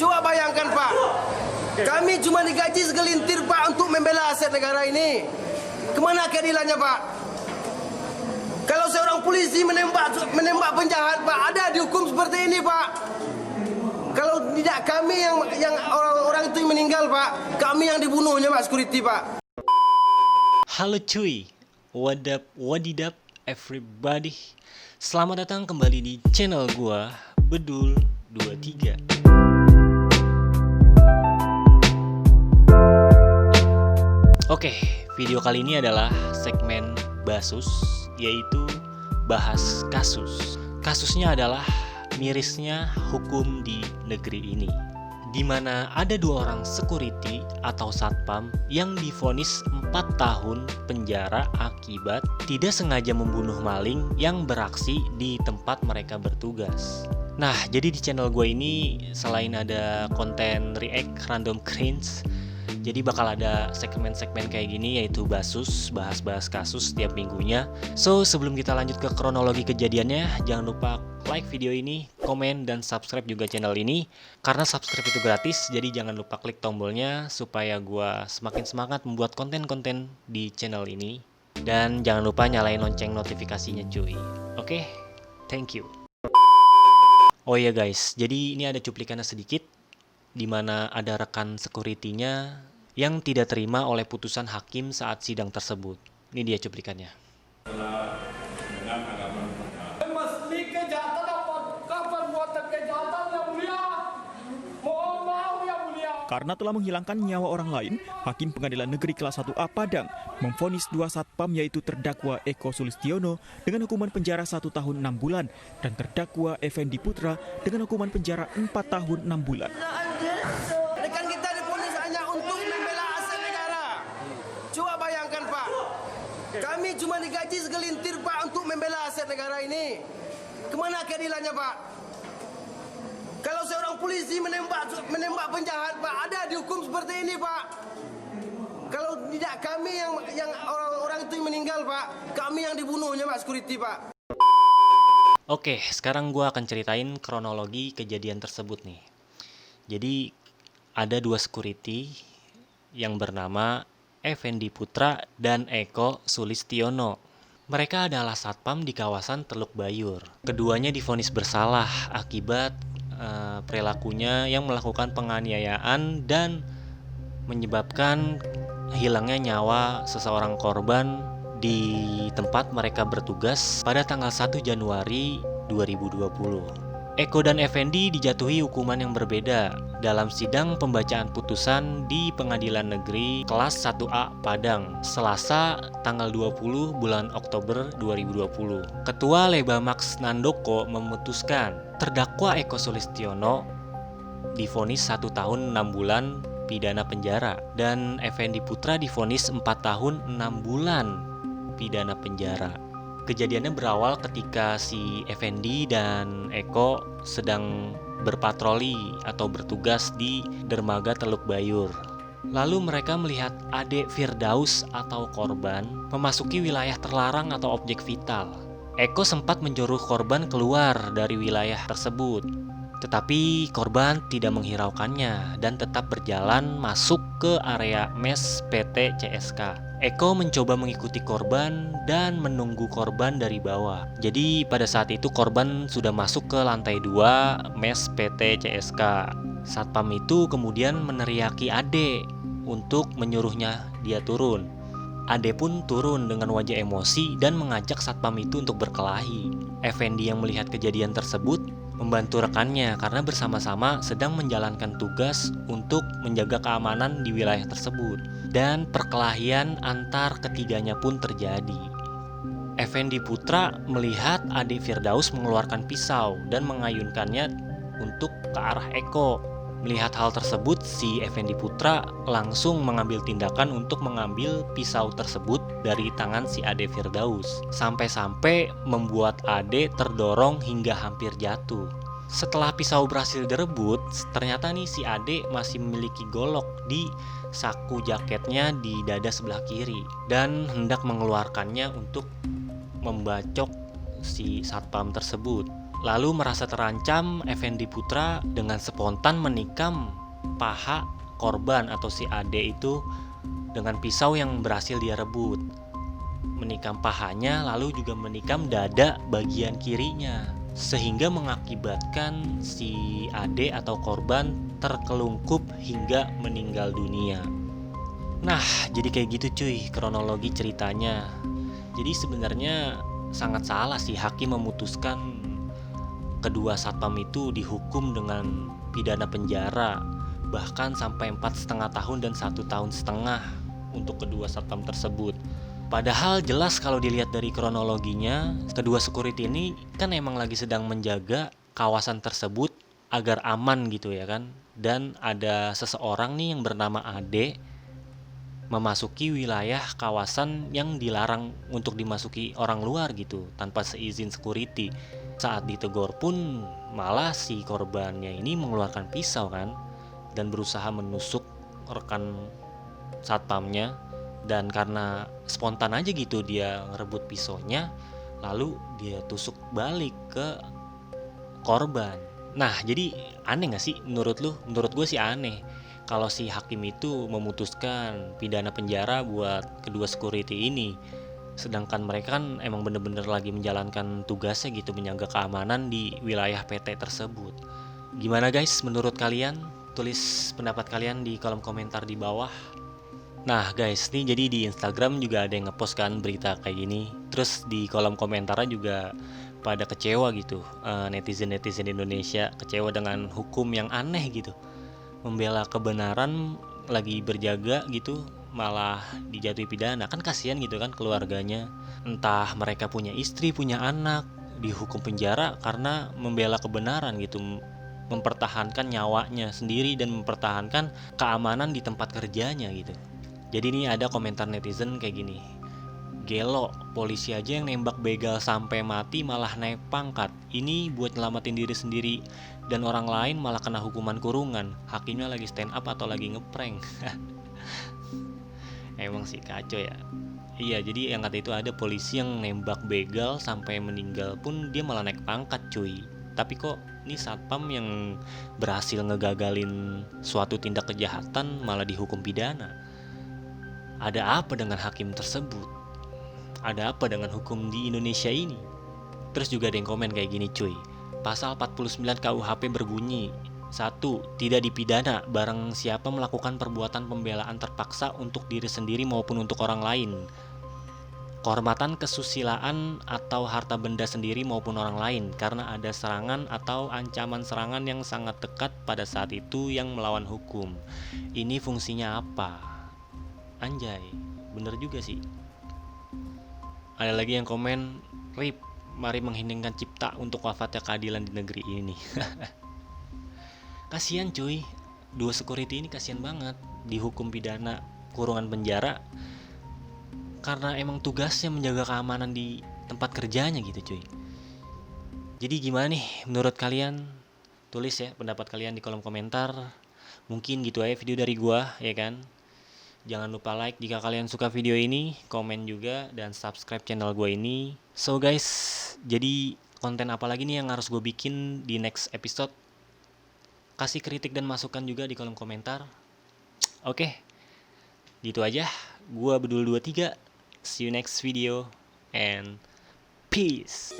Coba bayangkan Pak, kami cuma digaji segelintir Pak untuk membela aset negara ini. Kemana keadilannya Pak? Kalau seorang polisi menembak penjahat Pak, ada dihukum seperti ini Pak. Kalau tidak kami yang orang-orang itu meninggal Pak, kami yang dibunuhnya Pak, security Pak. Halo cuy, wadidap everybody. Selamat datang kembali di channel gua Bedul 23. Oke, video kali ini adalah segmen Basus, yaitu bahas kasus. Kasusnya adalah mirisnya hukum di negeri ini, di mana ada dua orang security atau satpam yang divonis 4 tahun penjara akibat tidak sengaja membunuh maling yang beraksi di tempat mereka bertugas. Nah, jadi di channel gue ini selain ada konten react random cringe, jadi bakal ada segmen-segmen kayak gini, yaitu Basus, bahas-bahas kasus setiap minggunya. So, sebelum kita lanjut ke kronologi kejadiannya, jangan lupa like video ini, komen, dan subscribe juga channel ini. Karena subscribe itu gratis, jadi jangan lupa klik tombolnya supaya gua semakin semangat membuat konten-konten di channel ini. Dan jangan lupa nyalain lonceng notifikasinya cuy. Oke, thank you. Oh iya guys, jadi ini ada cuplikannya sedikit, di mana ada rekan security-nya yang tidak terima oleh putusan hakim saat sidang tersebut. Ini dia cuplikannya. Karena telah menghilangkan nyawa orang lain, Hakim Pengadilan Negeri Kelas 1A Padang memvonis dua satpam, yaitu terdakwa Eko Sulistiono dengan hukuman penjara 1 tahun 6 bulan dan terdakwa Effendi Putra dengan hukuman penjara 4 tahun 6 bulan. Rekan kita divonis hanya untuk membela aset negara. Coba bayangkan Pak, kami cuma digaji segelintir Pak untuk membela aset negara ini. Kemana keadilannya Pak? Kalau seorang polisi menembak penjahat Pak, ada dihukum seperti ini Pak. Kalau tidak kami yang orang-orang itu meninggal Pak, kami yang dibunuhnya Pak, security Pak. Oke, sekarang gua akan ceritain kronologi kejadian tersebut nih. Jadi ada dua security yang bernama Effendi Putra dan Eko Sulistiono. Mereka adalah satpam di kawasan Teluk Bayur. Keduanya divonis bersalah akibat perilakunya yang melakukan penganiayaan dan menyebabkan hilangnya nyawa seseorang korban di tempat mereka bertugas pada tanggal 1 Januari 2020. Eko dan Effendi dijatuhi hukuman yang berbeda dalam sidang pembacaan putusan di Pengadilan Negeri Kelas 1A Padang, Selasa tanggal 20 bulan Oktober 2020. Ketua Lebamax Nandoko memutuskan terdakwa Eko Sulistiono divonis 1 tahun 6 bulan pidana penjara dan Effendi Putra divonis 4 tahun 6 bulan pidana penjara. Kejadiannya berawal ketika si Effendi dan Eko sedang berpatroli atau bertugas di dermaga Teluk Bayur. Lalu mereka melihat Ade Firdaus atau korban memasuki wilayah terlarang atau objek vital. Eko sempat menjuru korban keluar dari wilayah tersebut, tetapi korban tidak menghiraukannya dan tetap berjalan masuk ke area mes PT CSK. Eko mencoba mengikuti korban dan menunggu korban dari bawah. Jadi pada saat itu korban sudah masuk ke lantai 2 mes PT CSK. Satpam itu kemudian meneriaki Ade untuk menyuruhnya dia turun. Ade pun turun dengan wajah emosi dan mengajak satpam itu untuk berkelahi. Effendi yang melihat kejadian tersebut membantu rekannya karena bersama-sama sedang menjalankan tugas untuk menjaga keamanan di wilayah tersebut, dan perkelahian antar ketiganya pun terjadi. Effendi Putra melihat Ade Firdaus mengeluarkan pisau dan mengayunkannya untuk ke arah Eko. Melihat hal tersebut, si Effendi Putra langsung mengambil tindakan untuk mengambil pisau tersebut dari tangan si Ade Firdaus, sampai-sampai membuat Ade terdorong hingga hampir jatuh. Setelah pisau berhasil direbut, ternyata nih si Ade masih memiliki golok di saku jaketnya di dada sebelah kiri dan hendak mengeluarkannya untuk membacok si satpam tersebut. Lalu merasa terancam, Effendi Putra dengan spontan menikam paha korban atau si Ade itu dengan pisau yang berhasil dia rebut. Menikam pahanya lalu juga menikam dada bagian kirinya, sehingga mengakibatkan si Ade atau korban terkelungkup hingga meninggal dunia. Nah, jadi kayak gitu cuy kronologi ceritanya. Jadi sebenarnya sangat salah sih hakim memutuskan kedua satpam itu dihukum dengan pidana penjara bahkan sampai 4,5 tahun dan 1,5 tahun untuk kedua satpam tersebut. Padahal jelas kalau dilihat dari kronologinya, kedua security ini kan emang lagi sedang menjaga kawasan tersebut agar aman gitu ya kan. Dan ada seseorang nih yang bernama Ade memasuki wilayah kawasan yang dilarang untuk dimasuki orang luar gitu tanpa seizin security. Saat ditegur pun malah si korbannya ini mengeluarkan pisau kan dan berusaha menusuk rekan satpamnya, dan karena spontan aja gitu dia ngerebut pisaunya lalu dia tusuk balik ke korban. Nah jadi aneh gak sih menurut lu? Menurut gue sih aneh kalau si hakim itu memutuskan pidana penjara buat kedua security ini, sedangkan mereka kan emang bener-bener lagi menjalankan tugasnya gitu, menjaga keamanan di wilayah PT tersebut. Gimana guys menurut kalian? Tulis pendapat kalian di kolom komentar di bawah. Nah guys, nih jadi di Instagram juga ada yang ngepost kan berita kayak gini. Terus di kolom komentarnya juga pada kecewa gitu, netizen-netizen Indonesia kecewa dengan hukum yang aneh gitu. Membela kebenaran lagi berjaga gitu malah dijatuhi pidana, kan kasihan gitu kan keluarganya. Entah mereka punya istri, punya anak, dihukum penjara karena membela kebenaran gitu, mempertahankan nyawanya sendiri dan mempertahankan keamanan di tempat kerjanya gitu. Jadi ini ada komentar netizen kayak gini, gelo, polisi aja yang nembak begal sampai mati malah naik pangkat. Ini buat nyelamatin diri sendiri dan orang lain malah kena hukuman kurungan. Hakimnya lagi stand up atau lagi ngeprank. Emang sih kacau ya. Iya, jadi yang kata itu ada polisi yang nembak begal sampai meninggal pun dia malah naik pangkat cuy. Tapi kok ini satpam yang berhasil ngegagalin suatu tindak kejahatan malah dihukum pidana. Ada apa dengan hakim tersebut? Ada apa dengan hukum di Indonesia ini? Terus juga ada yang komen kayak gini cuy. Pasal 49 KUHP berbunyi, 1. Tidak dipidana barang siapa melakukan perbuatan pembelaan terpaksa untuk diri sendiri maupun untuk orang lain, kehormatan kesusilaan atau harta benda sendiri maupun orang lain karena ada serangan atau ancaman serangan yang sangat dekat pada saat itu yang melawan hukum. Ini fungsinya apa? Anjay, bener juga sih. Ada lagi yang komen, RIP, mari mengheningkan cipta untuk wafatnya keadilan di negeri ini. Kasian cuy, dua security ini kasian banget dihukum pidana kurungan penjara karena emang tugasnya menjaga keamanan di tempat kerjanya gitu cuy. Jadi gimana nih menurut kalian? Tulis ya pendapat kalian di kolom komentar. Mungkin gitu aja video dari gua ya kan. Jangan lupa like jika kalian suka video ini, komen juga, dan subscribe channel gue ini. So guys, jadi konten apa lagi nih yang harus gue bikin di next episode? Kasih kritik dan masukan juga di kolom komentar. Oke, gitu aja. Gua Bedul 23. See you next video and peace.